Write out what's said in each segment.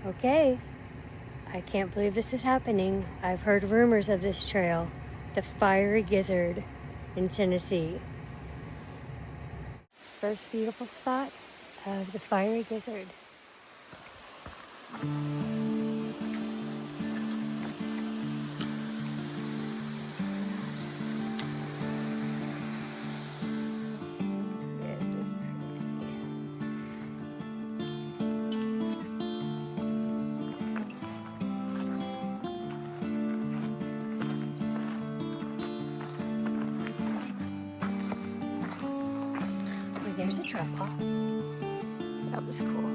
Okay, I can't believe this is happening. I've heard rumors of this trail, the Fiery Gizzard in Tennessee. First beautiful spot of the Fiery Gizzard. This is pretty. Oh, there's a trail paw. That was cool.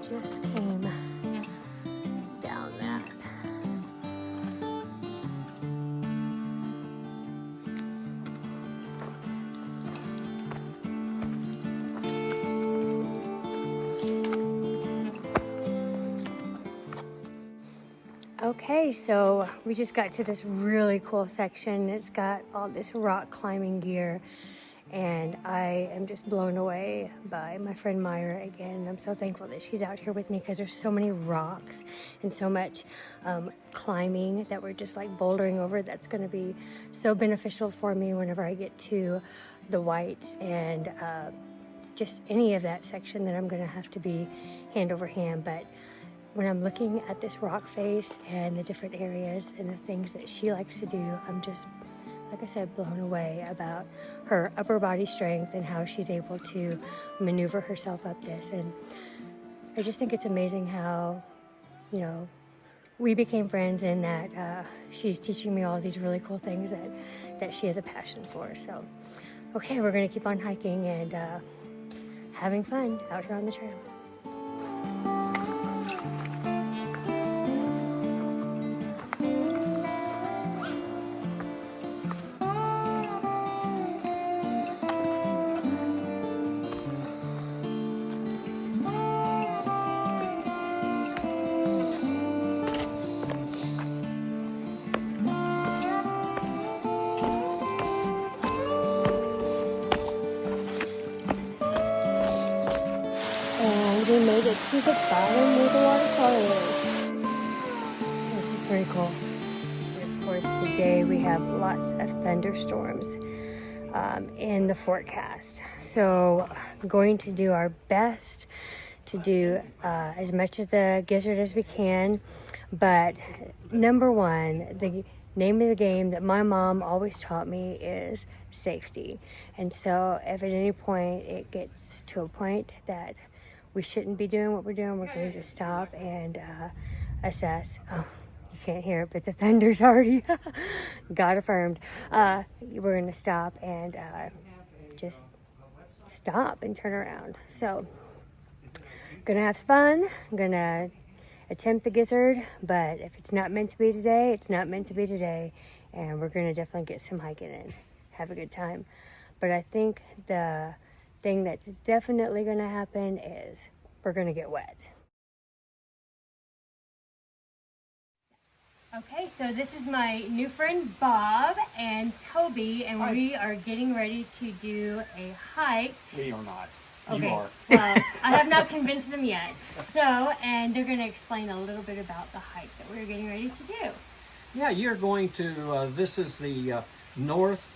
Just came down that. Okay, so we just got to this really cool section. It's got all this rock climbing gear, and I am just blown away by my friend Myra again. I'm so thankful that she's out here with me because there's so many rocks and so much climbing that we're just like bouldering over. That's going to be so beneficial for me whenever I get to the Whites and just any of that section that I'm going to have to be hand over hand. But when I'm looking at this rock face and the different areas and the things that she likes to do, I'm just, like I said, blown away about her upper body strength and how she's able to maneuver herself up this. And I just think it's amazing how, you know, we became friends and that she's teaching me all these really cool things that she has a passion for. So, okay, we're gonna keep on hiking and having fun out here on the trail. We made it to the bottom where the waterfall is. This is pretty cool. And of course, today we have lots of thunderstorms in the forecast. So I'm going to do our best to do as much of the gizzard as we can. But number one, the name of the game that my mom always taught me is safety. And so if at any point it gets to a point that we shouldn't be doing what we're doing, we're going to just stop and assess. Oh, you can't hear it, but the thunder's already got affirmed. We're going to stop and just stop and turn around. So, going to have fun. I'm going to attempt the gizzard, but if it's not meant to be today, it's not meant to be today. And we're going to definitely get some hiking in. Have a good time. But I think the thing that's definitely going to happen is we're going to get wet. Okay, so this is my new friend Bob and Toby, and Hi. we are getting ready to do a hike. We are not. Okay, You are. well, I have not convinced them yet. So, and they're going to explain a little bit about the hike that we're getting ready to do. Yeah, you're going to, this is the north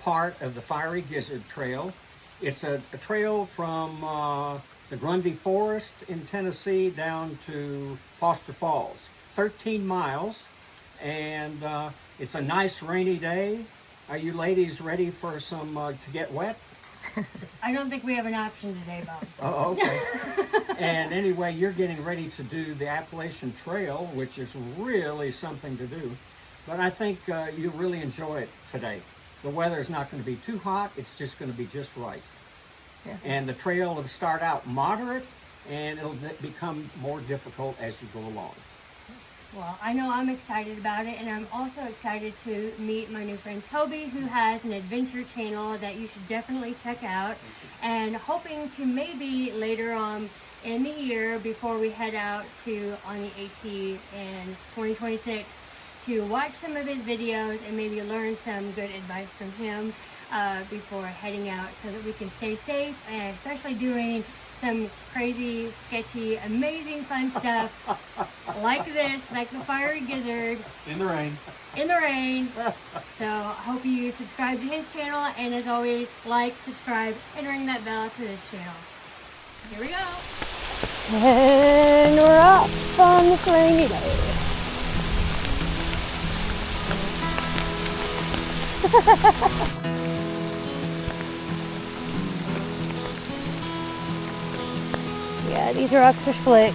part of the Fiery Gizzard Trail. It's a trail from the Grundy Forest in Tennessee down to Foster Falls. 13 miles, and it's a nice rainy day. Are you ladies ready for some to get wet? I don't think we have an option today, Bob. Oh, okay. And anyway, you're getting ready to do the Appalachian Trail, which is really something to do. But I think you'll really enjoy it today. The weather is not going to be too hot. It's just going to be just right. Yeah. And the trail will start out moderate, and it'll become more difficult as you go along. Well, I know I'm excited about it, and I'm also excited to meet my new friend Toby, who has an adventure channel that you should definitely check out, and hoping to maybe later on in the year, before we head out to on the AT in 2026, to watch some of his videos and maybe learn some good advice from him before heading out, so that we can stay safe, and especially doing some crazy, sketchy, amazing fun stuff like this, like the Fiery Gizzard. In the rain. In the rain. So I hope you subscribe to his channel, and as always, like, subscribe, and ring that bell for this channel. Here we go. And we're up on the rainy day. Yeah, these rocks are slick.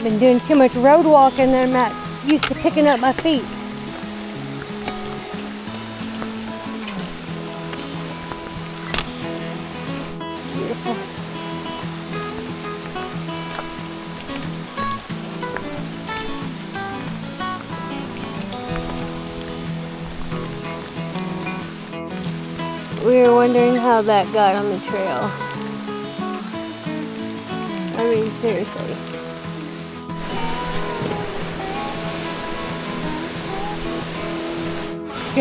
Been doing too much road walking and I'm not used to picking up my feet. Beautiful. We were wondering how that got on the trail. I mean, seriously.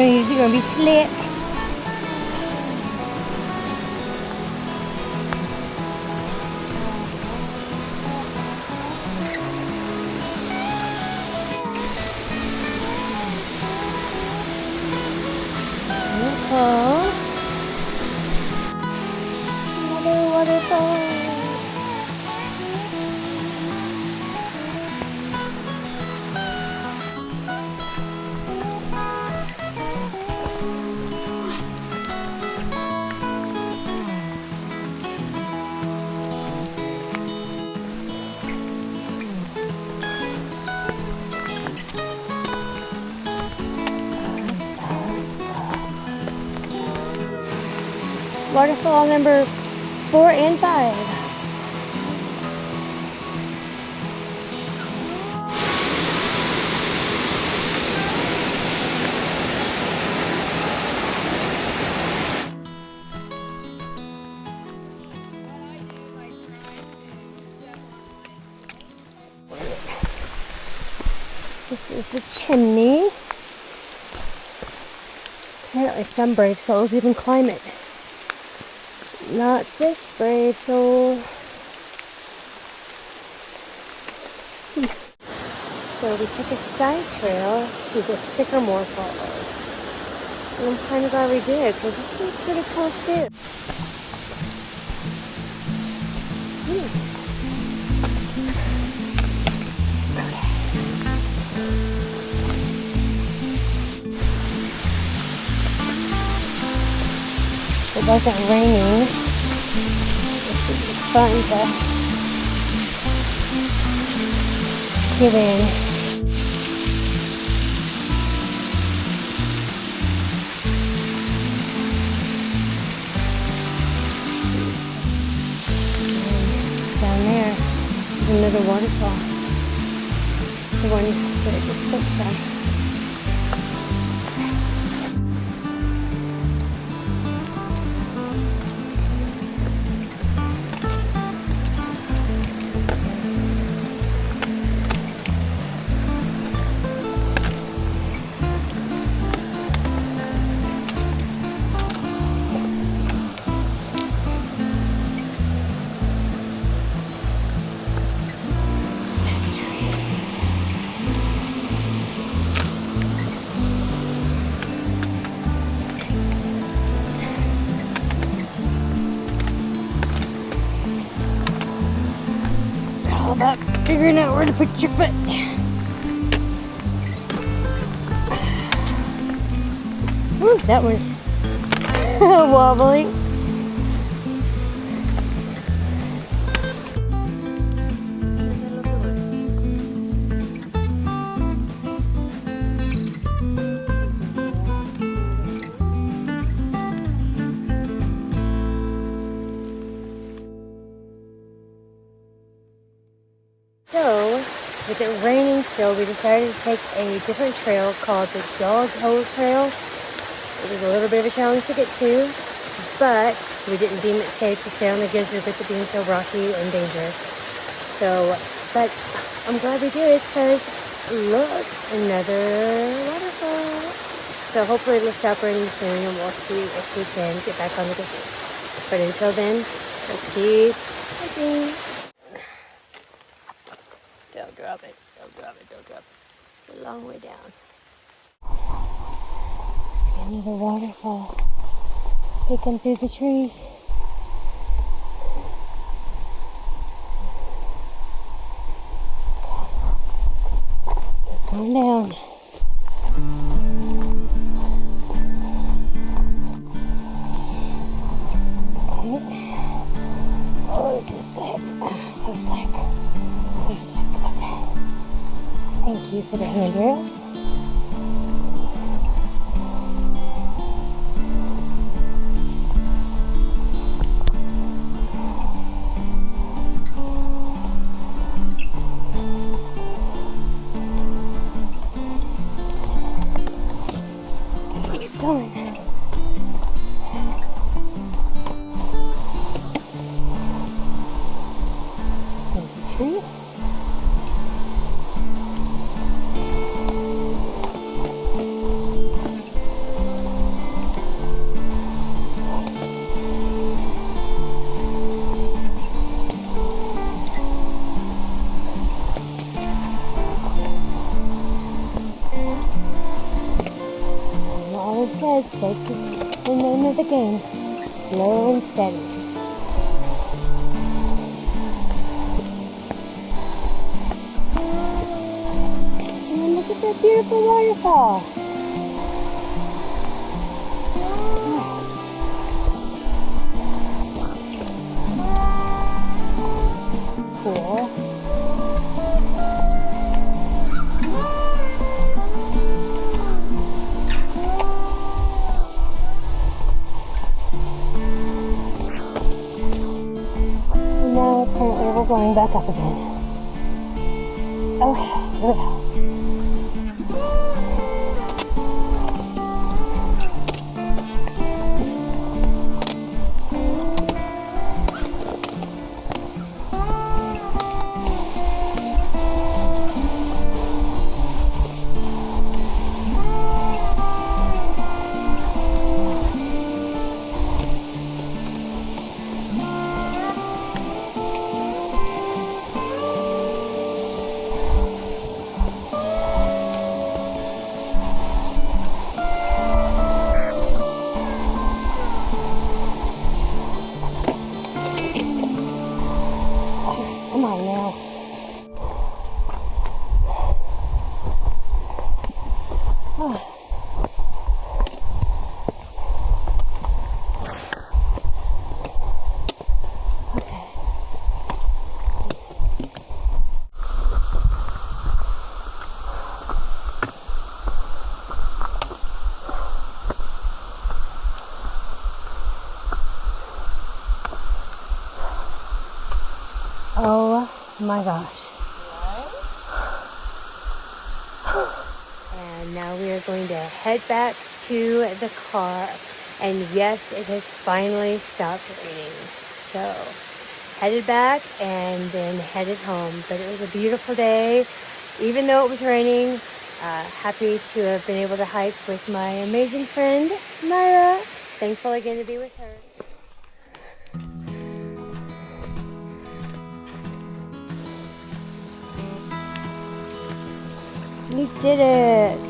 It's gonna be slick. Another waterfall. Waterfall number 4 and 5. This is the chimney. Apparently some brave souls even climb it. Not this brave soul. So we took a side trail to the Sycamore Falls. And I'm kind of glad we did, because this was pretty close too. It wasn't raining. This would be fun to get in. And down there is another waterfall. The one that I just spoke from. About figuring out where to put your foot. Ooh, that was wobbly. With it raining still, we decided to take a different trail called the Dog Hole Trail. It was a little bit of a challenge to get to, but we didn't deem it safe to stay on the Gizzard with it being so rocky and dangerous. So, but I'm glad we did, because look, another waterfall. So hopefully it'll stop raining soon and we'll see if we can get back on the gizzard. But until then, let's keep hiking. Don't drop it, don't drop it, don't drop it. It's a long way down. See another waterfall peeking through the trees. Keep going down. Oh, this is slick. So slick. So slick. Okay. Thank you for the handrails. Keep going. Tree. Always said, safety is the name of the game. Slow and steady. Look at that beautiful waterfall. Cool. And now apparently we're going back up again. Okay, here we go. Come on now. Oh. Okay. Oh my gosh. And now we are going to head back to the car. And yes, it has finally stopped raining. So headed back and then headed home. But it was a beautiful day. Even though it was raining, happy to have been able to hike with my amazing friend, Myra. Thankful again to be with her. We did it!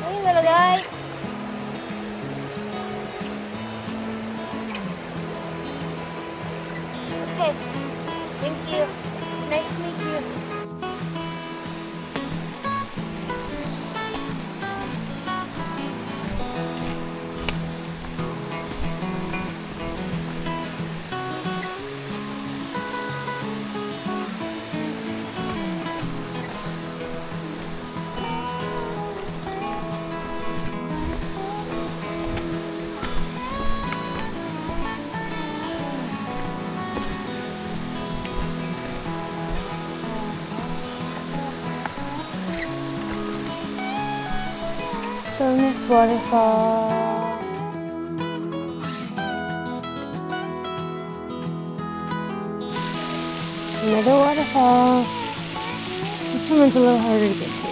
Hey, little guy! Okay, thank you. Nice to meet you. waterfall. Another waterfall. This one's a little harder to get to.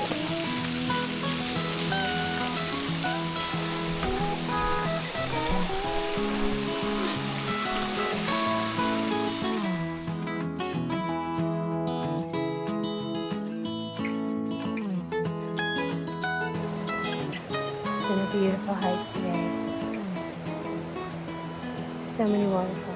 It's been a beautiful hike today. So many waterfalls.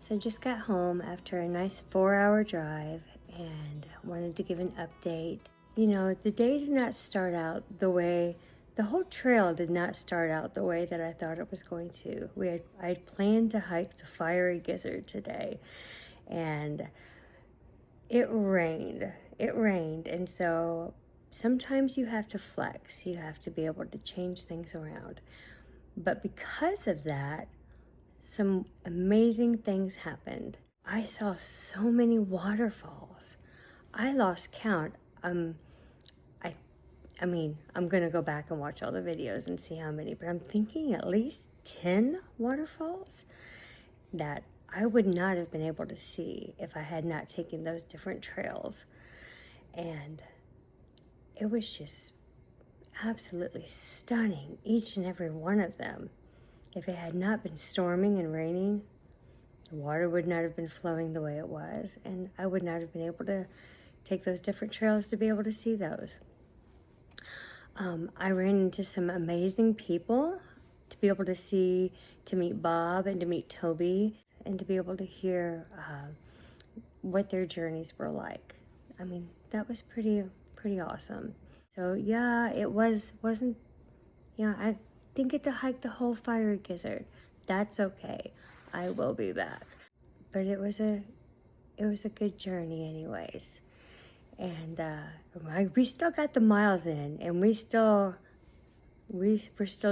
So I just got home after a nice 4-hour drive and wanted to give an update. You know, the day did not start out the whole trail did not start out the way that I thought it was going to. I had planned to hike the Fiery Gizzard today, and it rained. And so sometimes you have to flex. You have to be able to change things around. But because of that, some amazing things happened. I saw so many waterfalls. I lost count. I mean, I'm gonna go back and watch all the videos and see how many, but I'm thinking at least 10 waterfalls that I would not have been able to see if I had not taken those different trails. And it was just absolutely stunning, each and every one of them. If it had not been storming and raining, the water would not have been flowing the way it was, and I would not have been able to take those different trails to be able to see those. I ran into some amazing people to be able to meet Bob and to meet Toby, and to be able to hear what their journeys were like. I mean, that was pretty awesome. So yeah, I didn't get to hike the whole Fiery Gizzard. That's okay. I will be back. But it was a good journey anyways. And we still got the miles in, and we're still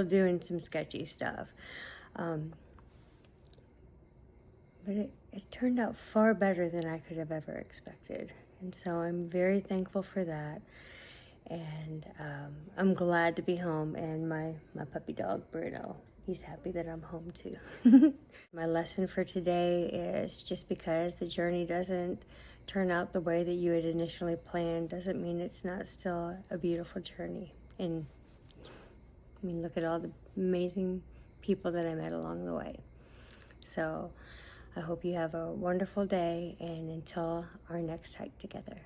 doing some sketchy stuff. But it turned out far better than I could have ever expected. And so I'm very thankful for that. And I'm glad to be home, and my puppy dog, Bruno, he's happy that I'm home too. My lesson for today is just because the journey doesn't turn out the way that you had initially planned doesn't mean it's not still a beautiful journey. And I mean, look at all the amazing people that I met along the way. So I hope you have a wonderful day, and until our next hike together.